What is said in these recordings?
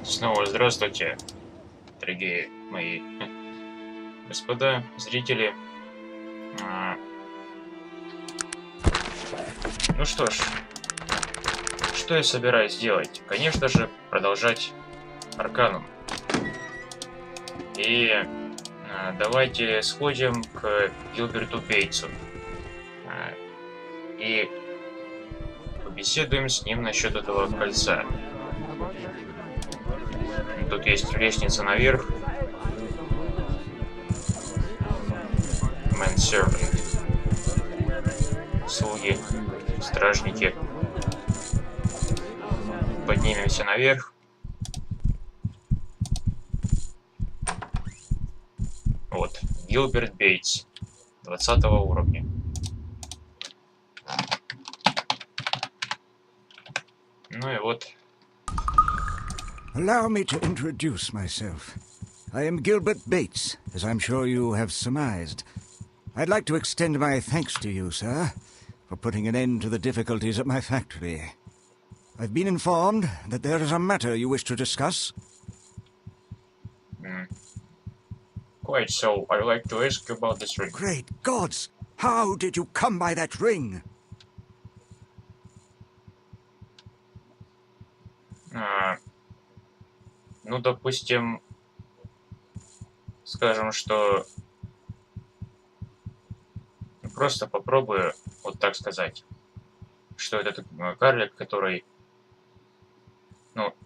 Снова здравствуйте, дорогие мои господа, зрители. А, Ну что ж, что я собираюсь делать? Конечно же, продолжать Arcanum. И давайте сходим к Гилберту Бейтсу а, и побеседуем с ним насчет этого кольца. Тут есть лестница наверх. Manservant. Слуги, стражники. Поднимемся наверх. Вот, Гилберт Бейтс, 20 уровня. Ну и вот. Allow me to introduce myself. I am Gilbert Bates, as I'm sure you have surmised. I'd like to extend my thanks to you, sir, for putting an end to the difficulties at my factory. I've been informed that there is a matter you wish to discuss. Quite so. I'd like to ask you about this ring. Great gods! How did you come by that ring? Ну, допустим, скажем, что просто попробую вот так сказать, что это карлик, который,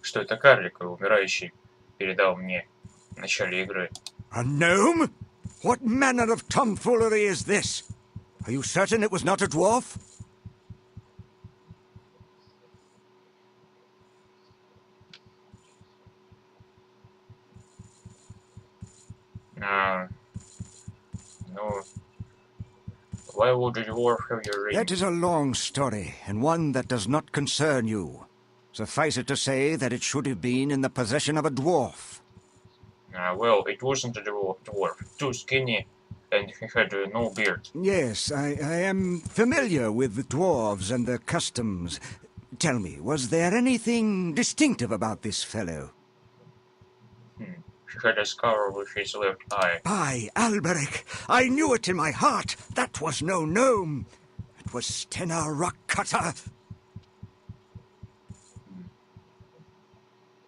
что это карлик, умирающий, передал мне в начале игры. A gnome? What manner of tomfoolery is this? Are you certain it was not a dwarf? Why would a dwarf have your ring? That is a long story, and one that does not concern you. Suffice it to say that it should have been in the possession of a dwarf. Well, it wasn't a dwarf. Too skinny, and he had no beard. Yes, I am familiar with the dwarves and their customs. Tell me, was there anything distinctive about this fellow? He had a scar over his left eye. By Alberic, I knew it in my heart. That was no gnome. It was Stena Rockcutter.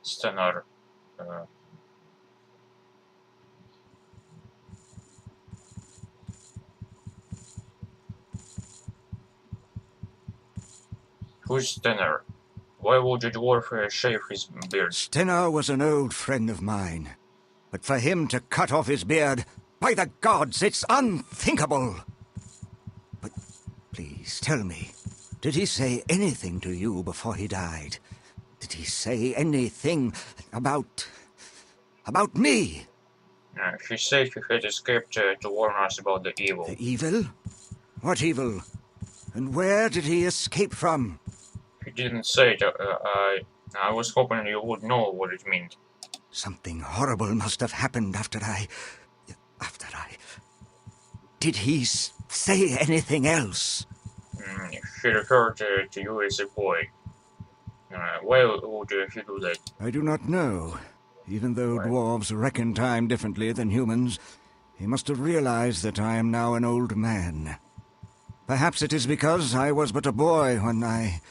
Stenar. Who's Stenar? Why would a dwarf shave his beard? Stena was an old friend of mine. But for him to cut off his beard, by the gods, it's unthinkable. But please, tell me, did he say anything to you before he died? Did he say anything about me? He said he had escaped to warn us about the evil. The evil? What evil? And where did he escape from? He didn't say it. I was hoping you would know what it meant. Something horrible must have happened after I... Did he say anything else? He referred to you as a boy. Why would he do that? I do not know. Even though dwarves reckon time differently than humans, he must have realized that I am now an old man. Perhaps it is because I was but a boy when I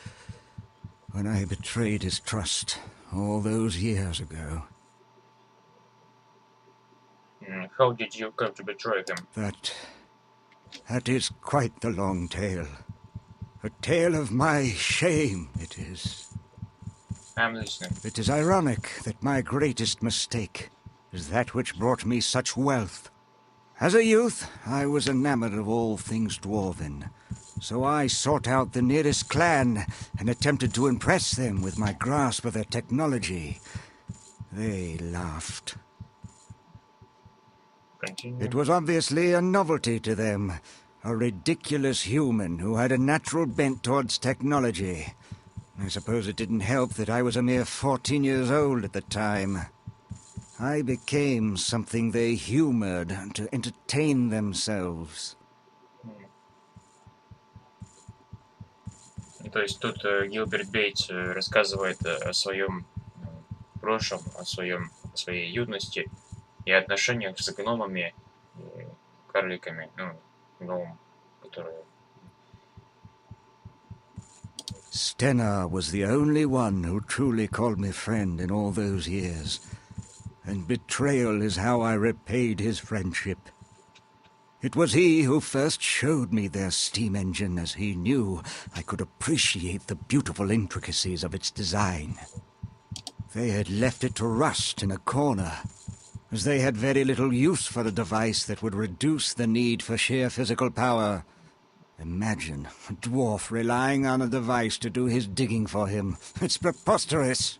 betrayed his trust all those years ago. How did you come to betray him? That is quite the long tale. A tale of my shame, it is. I'm listening. It is ironic that my greatest mistake is that which brought me such wealth. As a youth, I was enamored of all things dwarven, so I sought out the nearest clan and attempted to impress them with my grasp of their technology. They laughed. Continue. It was obviously a novelty to them, a ridiculous human who had a natural bent towards technology. I suppose it didn't help that I was a mere 14 years old at the time. I became something they humored to entertain themselves. То есть тут Гилберт Бейтс рассказывает о своем прошлом, о своей юности и отношениях с гномами и карликами, ну, гномом, которые... Stennar was the only one who truly called me friend in all those years, and betrayal is how I repaid his friendship. It was he who first showed me their steam engine, as he knew I could appreciate the beautiful intricacies of its design. They had left it to rust in a corner, as they had very little use for a device that would reduce the need for sheer physical power. Imagine a dwarf relying on a device to do his digging for him. It's preposterous.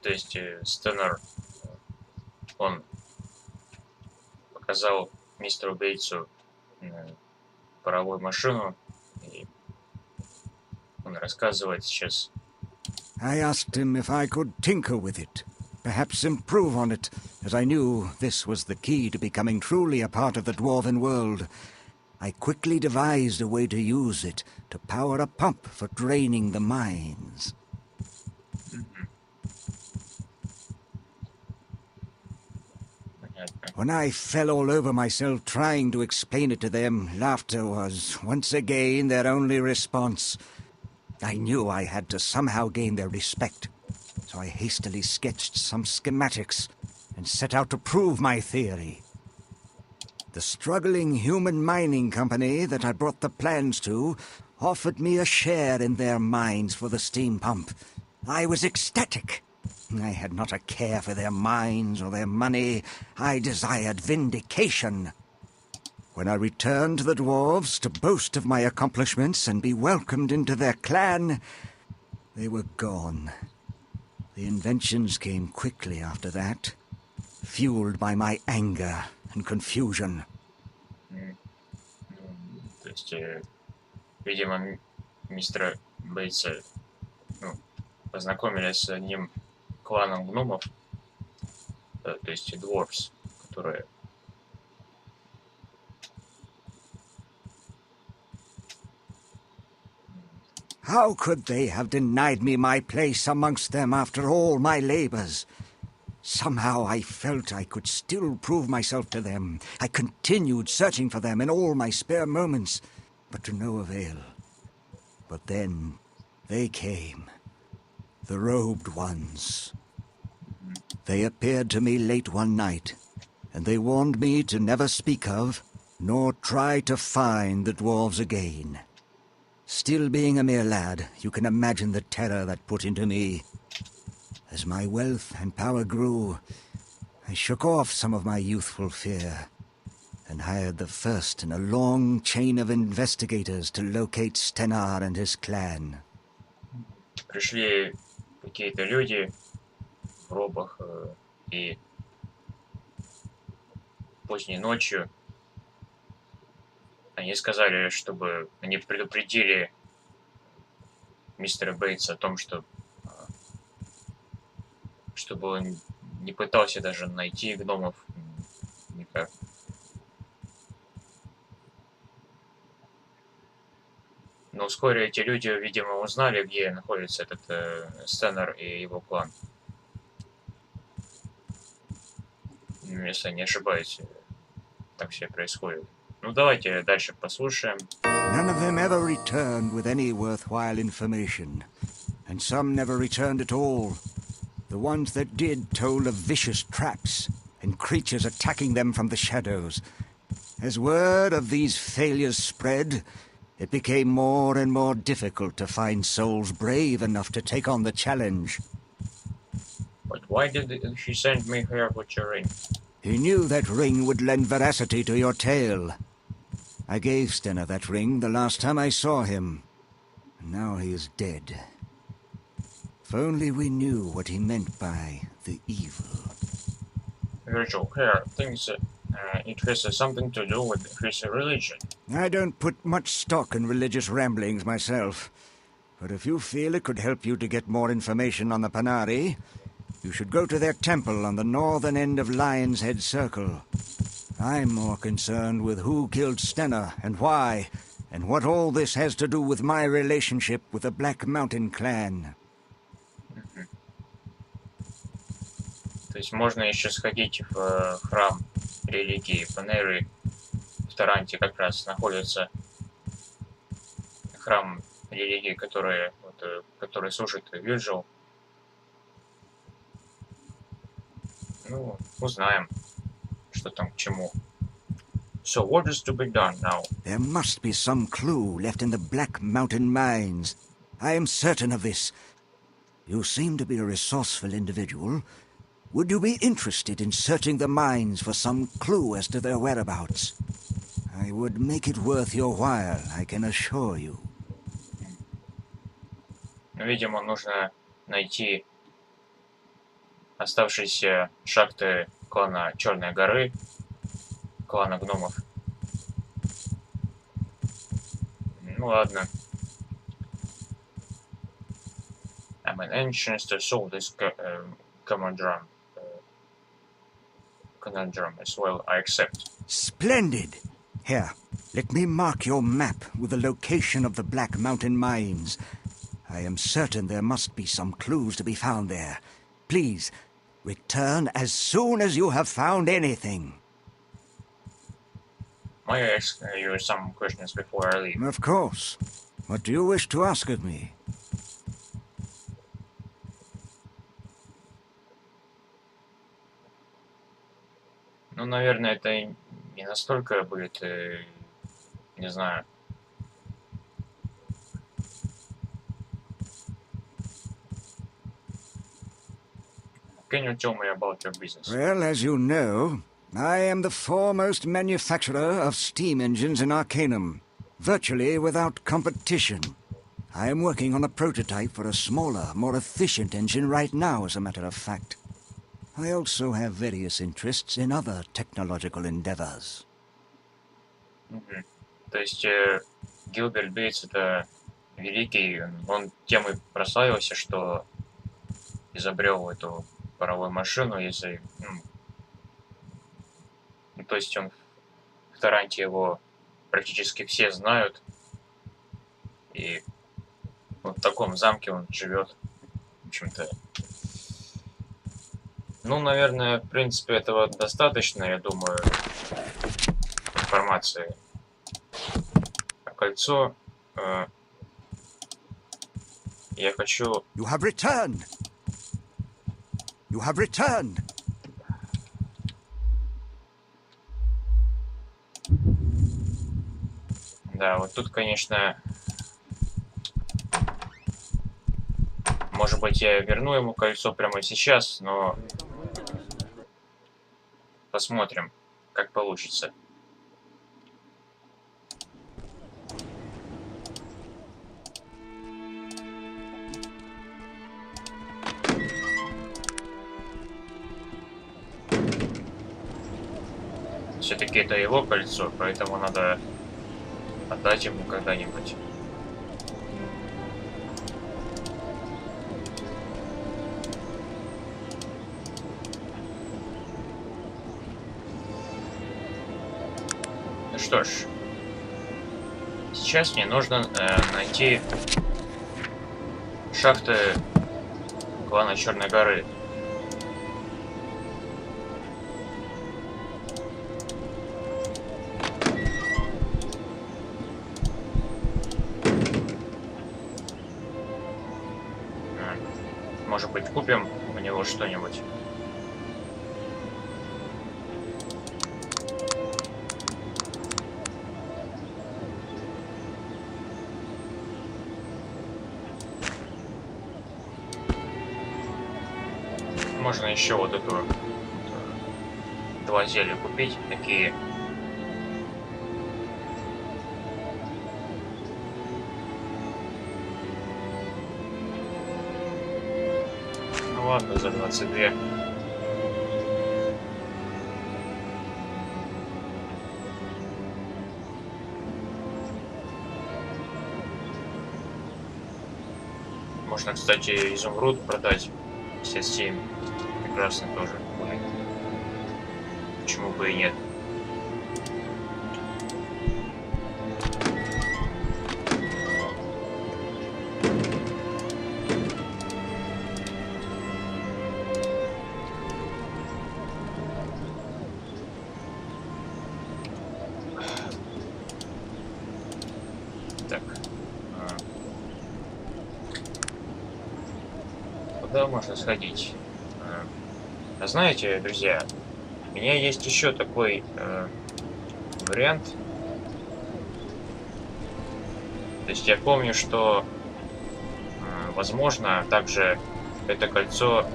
То есть Стэннер, он показал мистеру Бейтсу паровую машину, и он рассказывает сейчас. I asked him if I could tinker with it, perhaps improve on it, as I knew this was the key to becoming truly a part of the dwarven world. I quickly devised a way to use it to power a pump for draining the mines. When I fell all over myself trying to explain it to them, laughter was once again their only response. I knew I had to somehow gain their respect, so I hastily sketched some schematics and set out to prove my theory. The struggling human mining company that I brought the plans to offered me a share in their mines for the steam pump. I was ecstatic. I had not a care for their mines or their money. I desired vindication. When I returned to the Dwarves to boast of my accomplishments and be welcomed into their clan, they were gone. The inventions came quickly after that, fueled by my anger and confusion. То есть, видимо, мистера Бейтса, ну, познакомились с одним кланом гномов, то есть Dwarves, которые... How could they have denied me my place amongst them after all my labors? Somehow I felt I could still prove myself to them. I continued searching for them in all my spare moments, but to no avail. But then they came, the robed ones. They appeared to me late one night, and they warned me to never speak of, nor try to find the dwarves again. Still being a mere lad, you can imagine the terror that put into me. As my wealth and power grew, I shook off some of my youthful fear and hired the first in a long chain of investigators to locate Stennar and his clan. Пришли какие-то люди в робах и поздней ночью они сказали, чтобы они предупредили мистера Бейтса о том, что чтобы он не пытался даже найти гномов никак. Но вскоре эти люди, видимо, узнали, где находится этот Стэннер и его клан. Если я не ошибаюсь, так все происходит. Ну, давайте дальше послушаем. None of them ever returned with any worthwhile information, and some never returned at all. The ones that did told of vicious traps and creatures attacking them from the shadows. As word of these failures spread, it became more and more difficult to find souls brave enough to take on the challenge. But why did he send me here with your ring? He knew that ring would lend veracity to your tale. I gave Stennar that ring the last time I saw him. Now he is dead. If only we knew what he meant by the evil. Virgil, here, thinks it has something to do with his religion. I don't put much stock in religious ramblings myself. But if you feel it could help you to get more information on the Panari, you should go to their temple on the northern end of Lion's Head Circle. I'm more concerned with who killed Stennar and why, and what all this has to do with my relationship with the Black Mountain clan. То есть можно еще сходить в храм религии Панеры. В Таранте как раз находится храм религии, который служит Вирджил. Ну, узнаем, что там к чему. So what is to be done now? There must be some clue left in the Black Mountain mines. I am certain of this. You seem to be a resourceful individual. Would you be interested in searching the mines for some clue as to their whereabouts? I would make it worth your while, I can assure you. Видимо, нужно найти оставшиеся шахты клана Чёрной Горы, клана гномов. Ну ладно. I'm an anxious to solve this conundrum as well, I accept. Splendid! Here, let me mark your map with the location of the Black Mountain mines. I am certain there must be some clues to be found there. Please, return as soon as you have found anything. May I ask you some questions before I leave? Of course. What do you wish to ask of me? Ну, наверное, это не настолько будет, не знаю. Can you tell me about your business? Well, as you know, I am the foremost manufacturer of steam engines in Arcanum, virtually without competition. I am working on a prototype for a smaller, more efficient engine right now, as a matter of fact. I also have various interests in other technological endeavors. То есть Гилберт Бейтс это великий, он тем и прославился, что изобрел эту паровую машину, если, то есть он в Таранте его практически все знают, и вот в таком замке он живет, в общем-то. Ну, наверное, в принципе, этого достаточно, я думаю, информации. А кольцо я хочу... You have returned! You have returned! Да, вот тут, конечно... Может быть, я верну ему кольцо прямо сейчас, но... Посмотрим, как получится. Все-таки это его кольцо, поэтому надо отдать ему когда-нибудь. Ну что ж, сейчас мне нужно найти шахты клана Чёрной Горы. Может быть, купим у него что-нибудь. Можно еще вот эту два зелья купить, такие. Ну ладно, за 22. Можно, кстати, изумруд продать. 57. Прекрасно тоже будет. Почему бы и нет? Да, можно сходить. А знаете, друзья, у меня есть еще такой вариант. То есть я помню, что, возможно, также это кольцо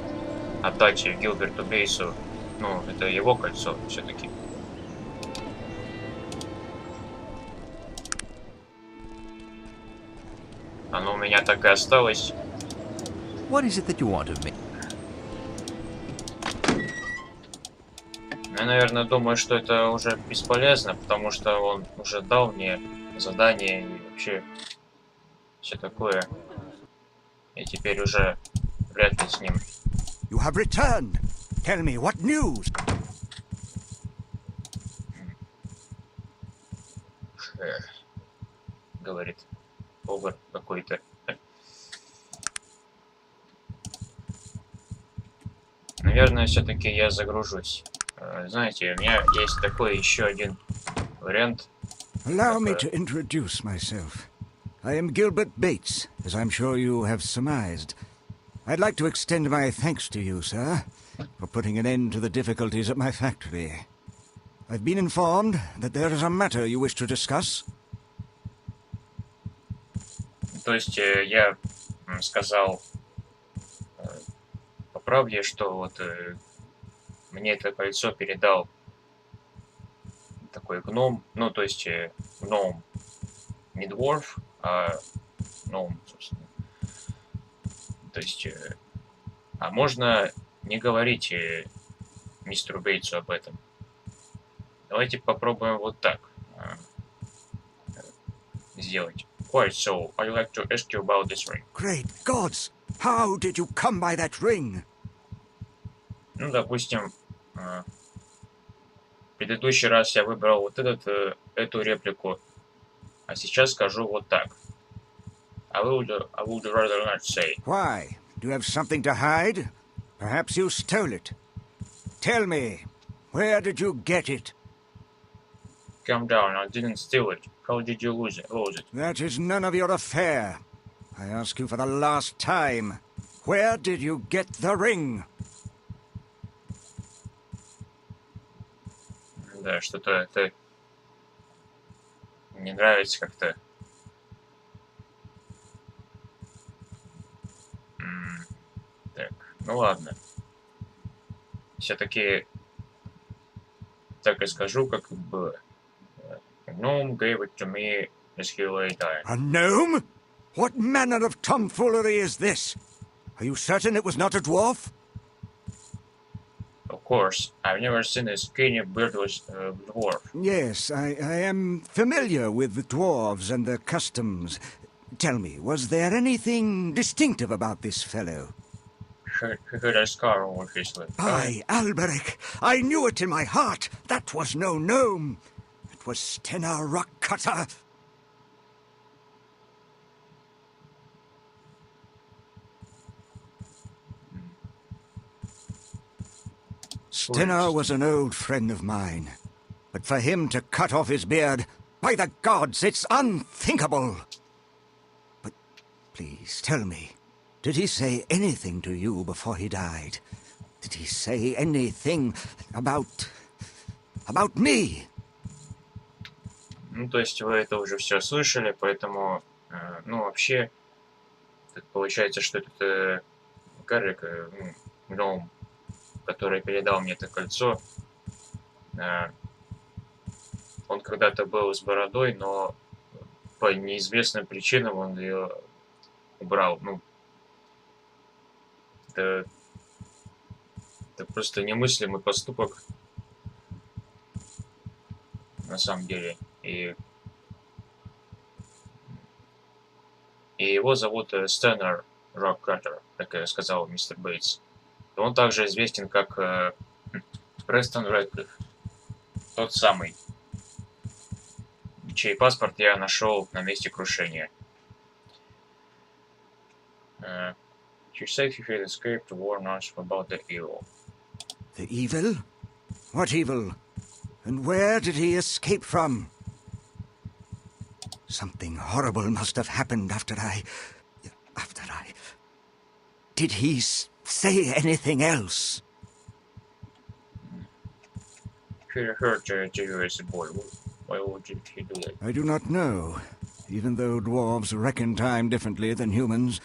отдать Гилберту Бейтсу. Ну, это его кольцо все-таки. Оно у меня так и осталось. What is it that you want of me? Я, наверное, думаю, что это уже бесполезно, потому что он уже дал мне задание и вообще все такое. И теперь уже вряд ли с ним. You have returned. Tell me, what news? Говорит повар какой-то. Наверное, все-таки я загружусь. Знаете, у меня есть такой еще один вариант. Allow me to introduce myself. I am Gilbert Bates, as I'm sure you have surmised. I'd like to extend my thanks to you, sir, for putting an end to the difficulties at my factory. I've been informed that there is a matter you wish to discuss. То есть я сказал по правде, что вот мне это кольцо передал такой гном, ну то есть гном не дворф, а гном, собственно. То есть, а можно не говорить мистеру Бейтсу об этом. Давайте попробуем вот так сделать. Quite so, I'd like to ask you about this ring. Great gods! How did you come by that ring? Ну, допустим, в предыдущий раз я выбрал вот эту реплику, а сейчас скажу вот так. I would rather not say. Why? Do you have something to hide? Perhaps you stole it. Tell me, where did you get it? Calm down, I didn't steal it. How did you lose it? That is none of your affair. I ask you for the last time. Where did you get the ring? Да, что-то это не нравится как-то. Так, ну ладно. Все-таки так и скажу, как было. Gnome gave it to me as he lay dying. A gnome? What manner of tomfoolery is this? Are you certain it was not a dwarf? Of course, I've never seen a skinny beardless dwarf. Yes, I am familiar with the dwarves and their customs. Tell me, was there anything distinctive about this fellow? He had a scar over his lip. By Alberic, I knew it in my heart. That was no gnome. It was Stena Rockcutter. Stena was an old friend of mine. But for him to cut off his beard, by the gods, it's unthinkable. But please, tell me, did he say anything to you before he died? Did he say anything about me? Ну, то есть вы это уже все слышали, поэтому, ну, вообще, так получается, что этот карлик, гном, который передал мне это кольцо, он когда-то был с бородой, но по неизвестным причинам он ее убрал. Ну, это просто немыслимый поступок на самом деле. И его зовут Стэнер Роккаттер, как и сказал мистер Бейтс. И он также известен как Престон Рэдклифф, тот самый, чей паспорт я нашел на месте крушения. You said he had escaped to warn us about the evil. The evil? What evil? And where did he escape from? Something horrible must have happened after I... Did he say anything else? He referred to you as a boy. Why would he do that? I do not know. Even though dwarves reckon time differently than humans,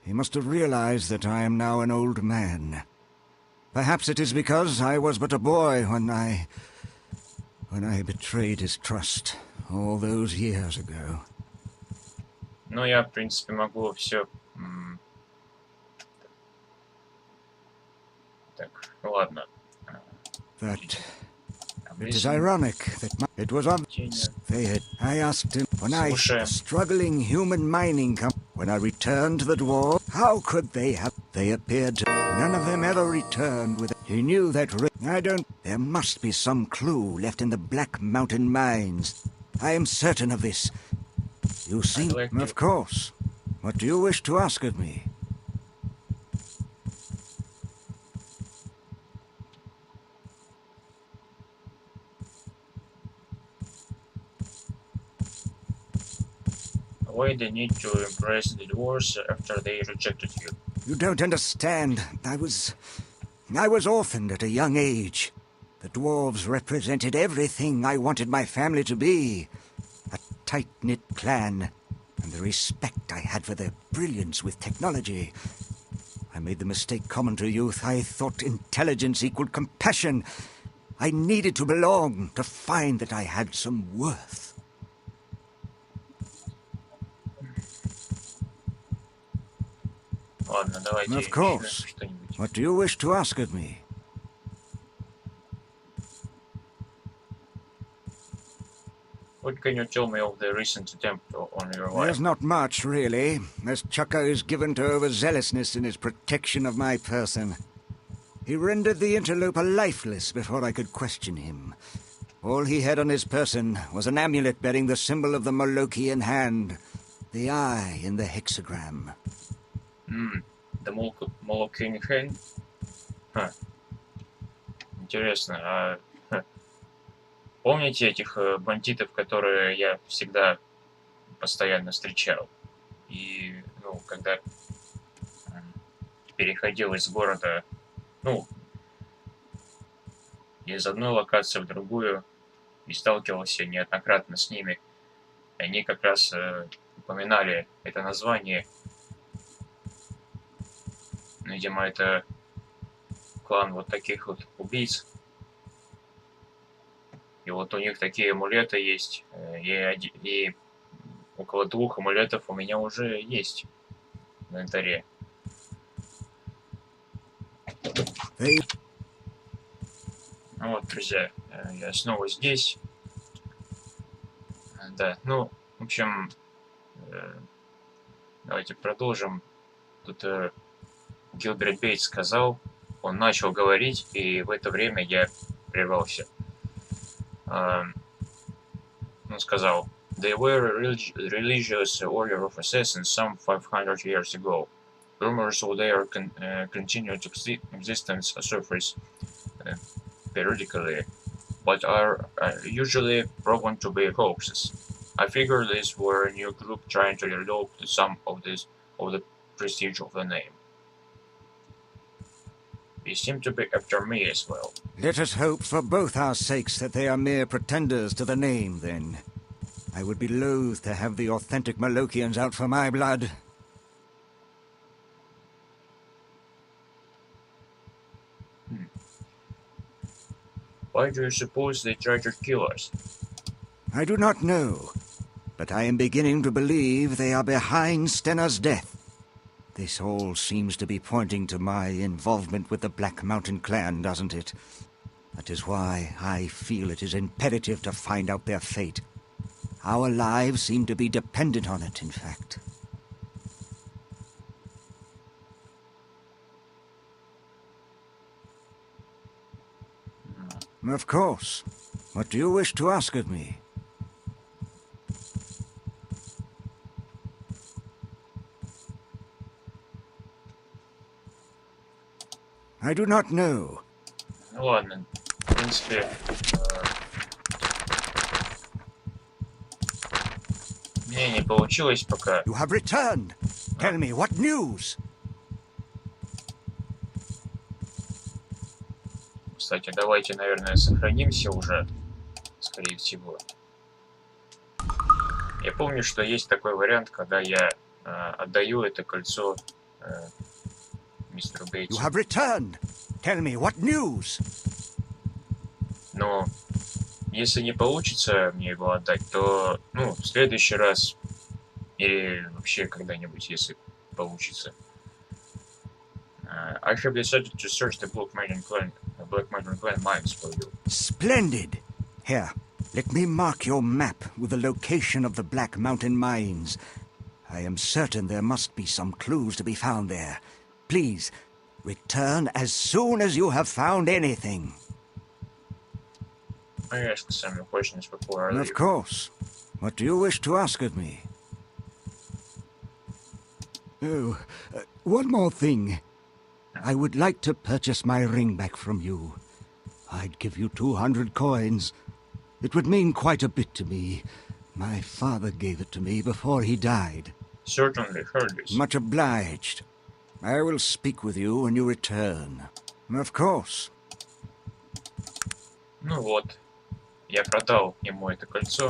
he must have realized that I am now an old man. Perhaps it is because I was but a boy when I betrayed his trust all those years ago. Ну, я, в принципе, могу все... Так, ну ладно. That it is ironic that it was on they had. I asked him when I struggling human mining when I returned to the dwarf. How could they have? They appeared to. None of them ever returned with. He knew that. I don't. There must be some clue left in the Black Mountain mines. I am certain of this. You see, of course. What do you wish to ask of me? Why they need to impress the dwarves after they rejected you? You don't understand. I was orphaned at a young age. The dwarves represented everything I wanted my family to be. A tight-knit clan, and the respect I had for their brilliance with technology. I made the mistake common to youth. I thought intelligence equaled compassion. I needed to belong, to find that I had some worth. Ладно, давайте Of course. что-нибудь. What do you wish to ask of me? What can you tell me of the recent attempt on your life? There's not much, really, as Chucko is given to overzealousness in his protection of my person. He rendered the interloper lifeless before I could question him. All he had on his person was an amulet bearing the symbol of the Molochian hand, the eye in the hexagram. The Molochian hand? Интересно, помните этих бандитов, которые я всегда постоянно встречал? И, ну, когда переходил из города, ну, из одной локации в другую и сталкивался неоднократно с ними, они как раз упоминали это название. Видимо, это клан вот таких вот убийц. И вот у них такие амулеты есть. И около 2 амулетов у меня уже есть в инвентаре. Ну вот, друзья, я снова здесь. Да, ну, в общем, давайте продолжим. Тут Гилберт Бейтс сказал, он начал говорить, и в это время я прервался. Он сказал, They were a religious order of assassins some 500 years ago. Rumors of their continued existence surface periodically, but are usually proven to be hoaxes. I figure these were a new group trying to elope some of the prestige of the name. They seem to be after me as well. Let us hope for both our sakes that they are mere pretenders to the name, then. I would be loath to have the authentic Molochians out for my blood. Why do you suppose they try to kill us? I do not know, but I am beginning to believe they are behind Stenna's death. This all seems to be pointing to my involvement with the Black Mountain clan, doesn't it? That is why I feel it is imperative to find out their fate. Our lives seem to be dependent on it, in fact. Of course. What do you wish to ask of me? I do not know. Ну ладно, в принципе, мне не получилось пока. You have returned. Tell me, what news? Кстати, давайте, наверное, сохранимся уже, скорее всего. Я помню, что есть такой вариант, когда я отдаю это кольцо мистеру You Бейтсу. have returned. Tell me, what news? Но если не получится мне его отдать, то, ну, в следующий раз или вообще когда-нибудь, если получится. I have decided to search the Black Magic Clan mines for you. Splendid. Here, let me mark your map with the location of the Black Mountain mines. I am certain there must be some clues to be found there. Please, return as soon as you have found anything. I ask some questions before I leave. Of course. What do you wish to ask of me? Oh, one more thing. I would like to purchase my ring back from you. I'd give you 200 coins. It would mean quite a bit to me. My father gave it to me before he died. Certainly heard this. Much obliged. I will speak with you when you return. Of course. Ну вот, я продал ему это кольцо.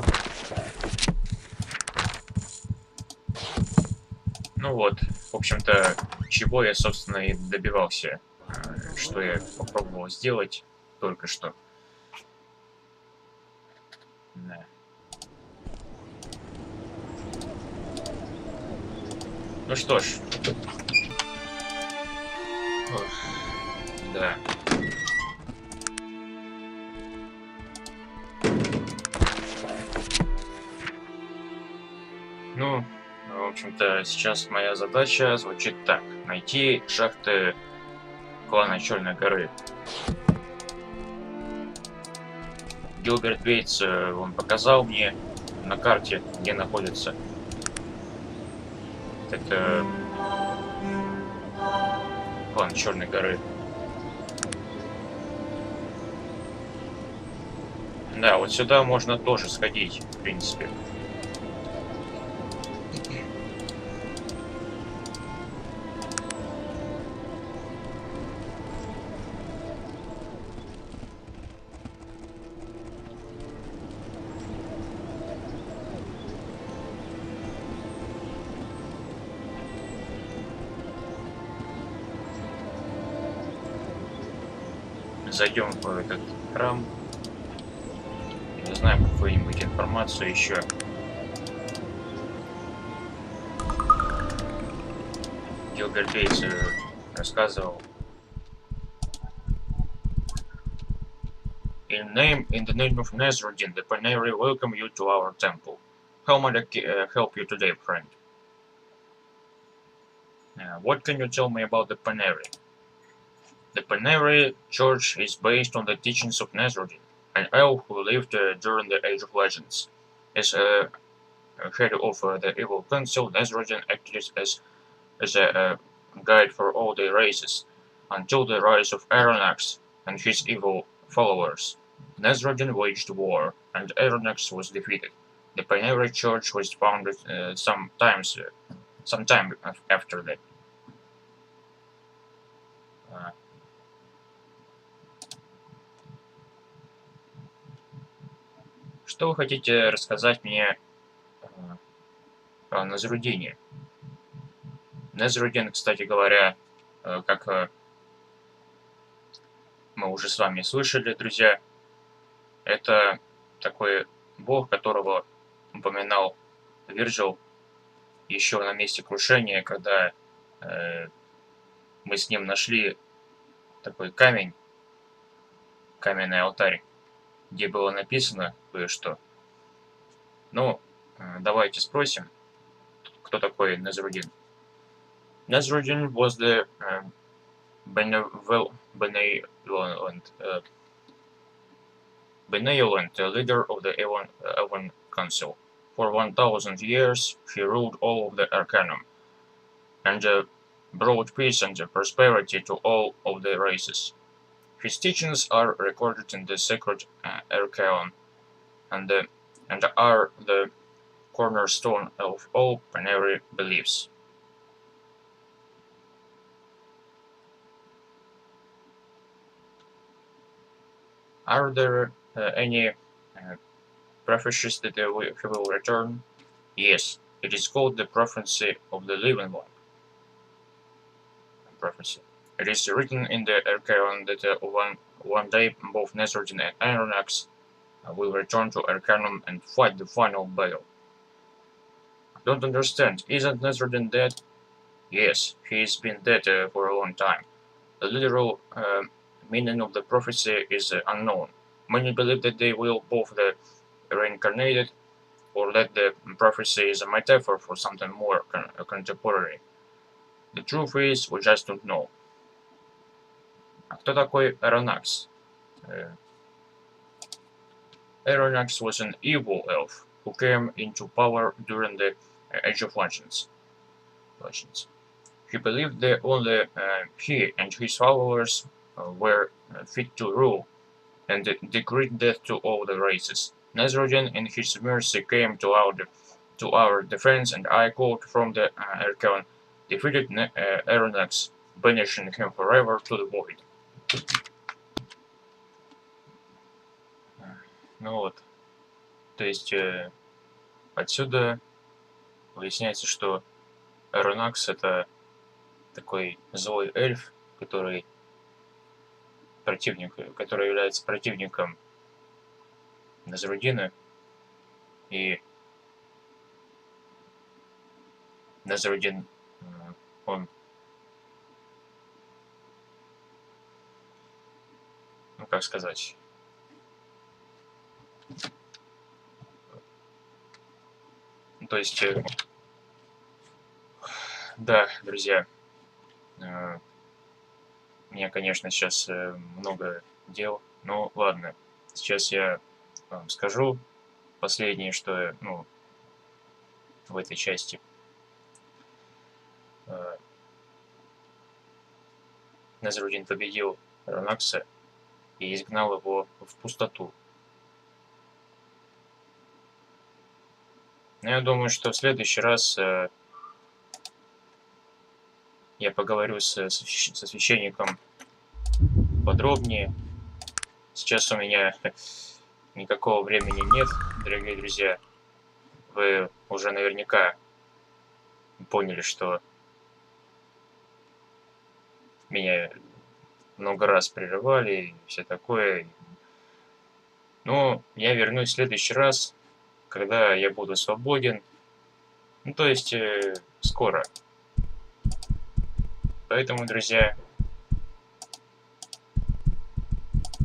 Ну вот, в общем-то, чего я, собственно, и добивался, что я попробовал сделать только что. Да. Ну что ж. Ох, да. Ну, в общем-то, сейчас моя задача звучит так. Найти шахты клана Чёрной Горы. Гилберт Бейтс, он показал мне на карте, где находится этот клан Чёрной Горы. Да, вот сюда можно тоже сходить, в принципе. Зайдем в этот храм. Не знаю, какую-нибудь информацию еще. Гилберт Бейтс рассказывал. In the name of Nasruddin, the Paneri welcome you to our temple. How might I help you today, friend? What can you tell me about the Paneri? The Paneri Church is based on the teachings of Nasruddin, an elf who lived during the Age of Legends. As head of the evil council, Nasruddin acted as a guide for all the races, until the rise of Aronnax and his evil followers. Nasruddin waged war, and Aronnax was defeated. The Paneri Church was founded sometime after that. Что вы хотите рассказать мне о Насруддине? Насруддин, кстати говоря, как мы уже с вами слышали, друзья, это такой бог, которого упоминал Вирджил еще на месте крушения, когда мы с ним нашли такой камень, каменный алтарь, где было написано кое-что. Ну, давайте спросим, кто такой Насруддин. Nasruddin was the benevolent leader of the Elven Council. For 1,000 years, he ruled all of the Arcanum, and brought peace and prosperity to all of the races. His teachings are recorded in the sacred Arcanum, and are the cornerstone of all Paneri beliefs. Are there any prophecies that he will return? Yes, it is called the prophecy of the living one. Prophecy. It is written in the Arcanum that one day both Nasruddin and Aronnax will return to Arcanum and fight the final battle. I don't understand. Isn't Nasruddin dead? Yes, he's been dead for a long time. The literal meaning of the prophecy is unknown. Many believe that they will both reincarnated, or that the prophecy is a metaphor for something more contemporary. The truth is, we just don't know. А кто такой Aronnax? Aronnax was an evil elf who came into power during the Age of Legends. He believed that only he and his followers were fit to rule, and decreed death to all the races. Nasruddin, in his mercy, came to our defense, and I quote from the Arcanum, defeated Aronnax, banishing him forever to the void. Ну вот, то есть отсюда выясняется, что Aronnax это такой злой эльф, который является противником Насруддина, и Насруддин, он, ну как сказать, то есть, да, друзья, у меня, конечно, сейчас много дел, но ладно, сейчас я вам скажу последнее, что, ну, в этой части. Насруддин победил Aronnax'а и изгнал его в пустоту. Но я думаю, что в следующий раз я поговорю со священником подробнее. Сейчас у меня никакого времени нет, дорогие друзья. Вы уже наверняка поняли, что меня много раз прерывали и все такое. Но я вернусь в следующий раз, когда я буду свободен. Ну, то есть скоро. Поэтому, друзья,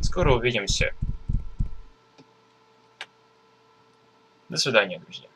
скоро увидимся. До свидания, друзья.